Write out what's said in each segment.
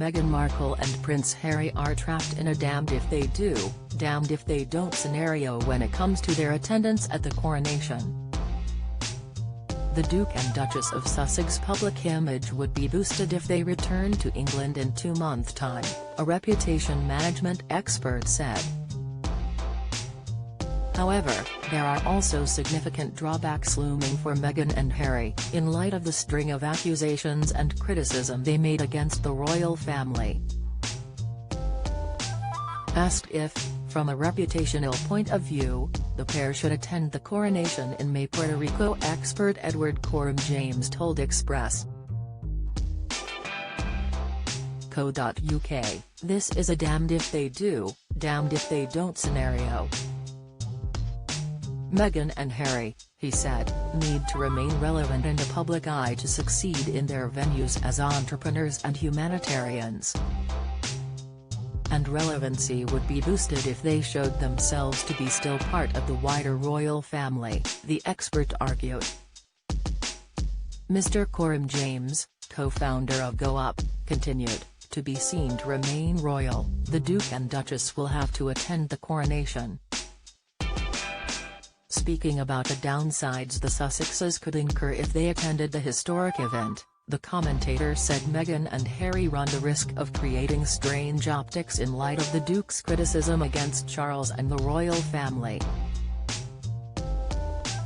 Meghan Markle and Prince Harry are trapped in a damned if they do, damned if they don't scenario when it comes to their attendance at the coronation. The Duke and Duchess of Sussex's public image would be boosted if they returned to England in 2 months' time, a reputation management expert said. However, there are also significant drawbacks looming for Meghan and Harry, in light of the string of accusations and criticism they made against the royal family. Asked if, from a reputational point of view, the pair should attend the coronation in May, Puerto Rico expert Edward Coram-James told Express. Co.uk, "This is a damned if they do, damned if they don't scenario. Meghan and Harry," he said, "need to remain relevant in the public eye to succeed in their venues as entrepreneurs and humanitarians. And relevancy would be boosted if they showed themselves to be still part of the wider royal family," the expert argued. Mr. Coram-James, co-founder of Go Up, continued, "To be seen to remain royal, the Duke and Duchess will have to attend the coronation." Speaking about the downsides the Sussexes could incur if they attended the historic event, the commentator said Meghan and Harry run the risk of creating strange optics in light of the Duke's criticism against Charles and the royal family.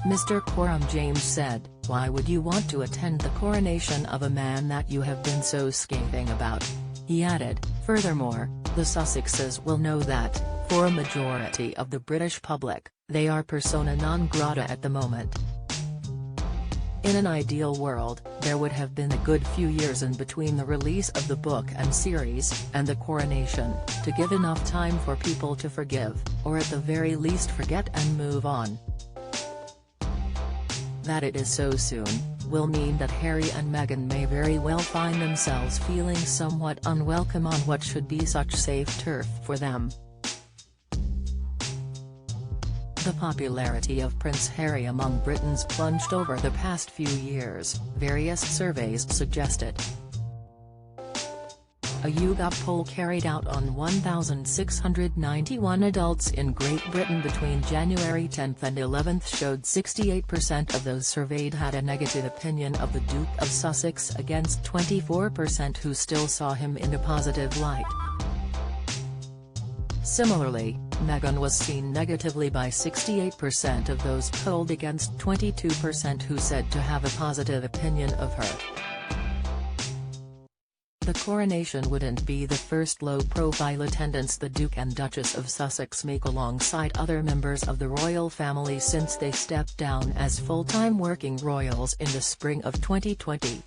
Mr. Coram-James said, "Why would you want to attend the coronation of a man that you have been so scathing about?" He added, "Furthermore, the Sussexes will know that, for a majority of the British public, they are persona non grata at the moment. In an ideal world, there would have been a good few years in between the release of the book and series, and the coronation, to give enough time for people to forgive, or at the very least forget and move on. That it is so soon, will mean that Harry and Meghan may very well find themselves feeling somewhat unwelcome on what should be such safe turf for them." The popularity of Prince Harry among Britons plunged over the past few years, various surveys suggested. A YouGov poll carried out on 1,691 adults in Great Britain between January 10 and 11 showed 68% of those surveyed had a negative opinion of the Duke of Sussex against 24% who still saw him in a positive light. Similarly, Meghan was seen negatively by 68% of those polled against 22% who said to have a positive opinion of her. The coronation wouldn't be the first low-profile attendance the Duke and Duchess of Sussex make alongside other members of the royal family since they stepped down as full-time working royals in the spring of 2020.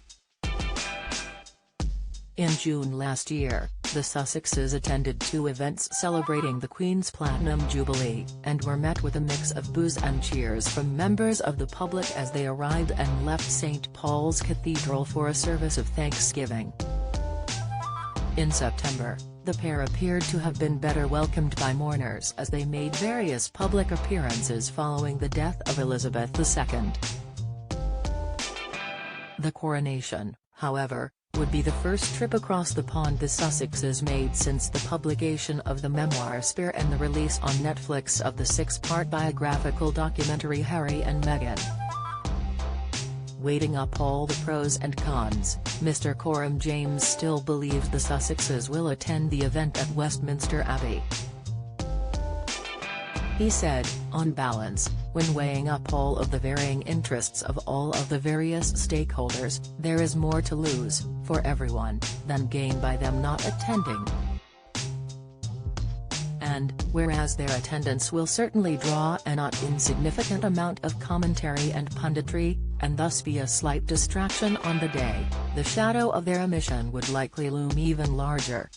In June last year, the Sussexes attended 2 events celebrating the Queen's Platinum Jubilee, and were met with a mix of boos and cheers from members of the public as they arrived and left St. Paul's Cathedral for a service of thanksgiving. In September, the pair appeared to have been better welcomed by mourners as they made various public appearances following the death of Elizabeth II. The coronation, however, would be the first trip across the pond the Sussexes made since the publication of the memoir Spare and the release on Netflix of the 6-part biographical documentary Harry and Meghan. Weighing up all the pros and cons, Mr. Coram-James still believes the Sussexes will attend the event at Westminster Abbey. He said, "On balance, when weighing up all of the varying interests of all of the various stakeholders, there is more to lose, for everyone, than gain by them not attending. And, whereas their attendance will certainly draw a not insignificant amount of commentary and punditry, and thus be a slight distraction on the day, the shadow of their omission would likely loom even larger,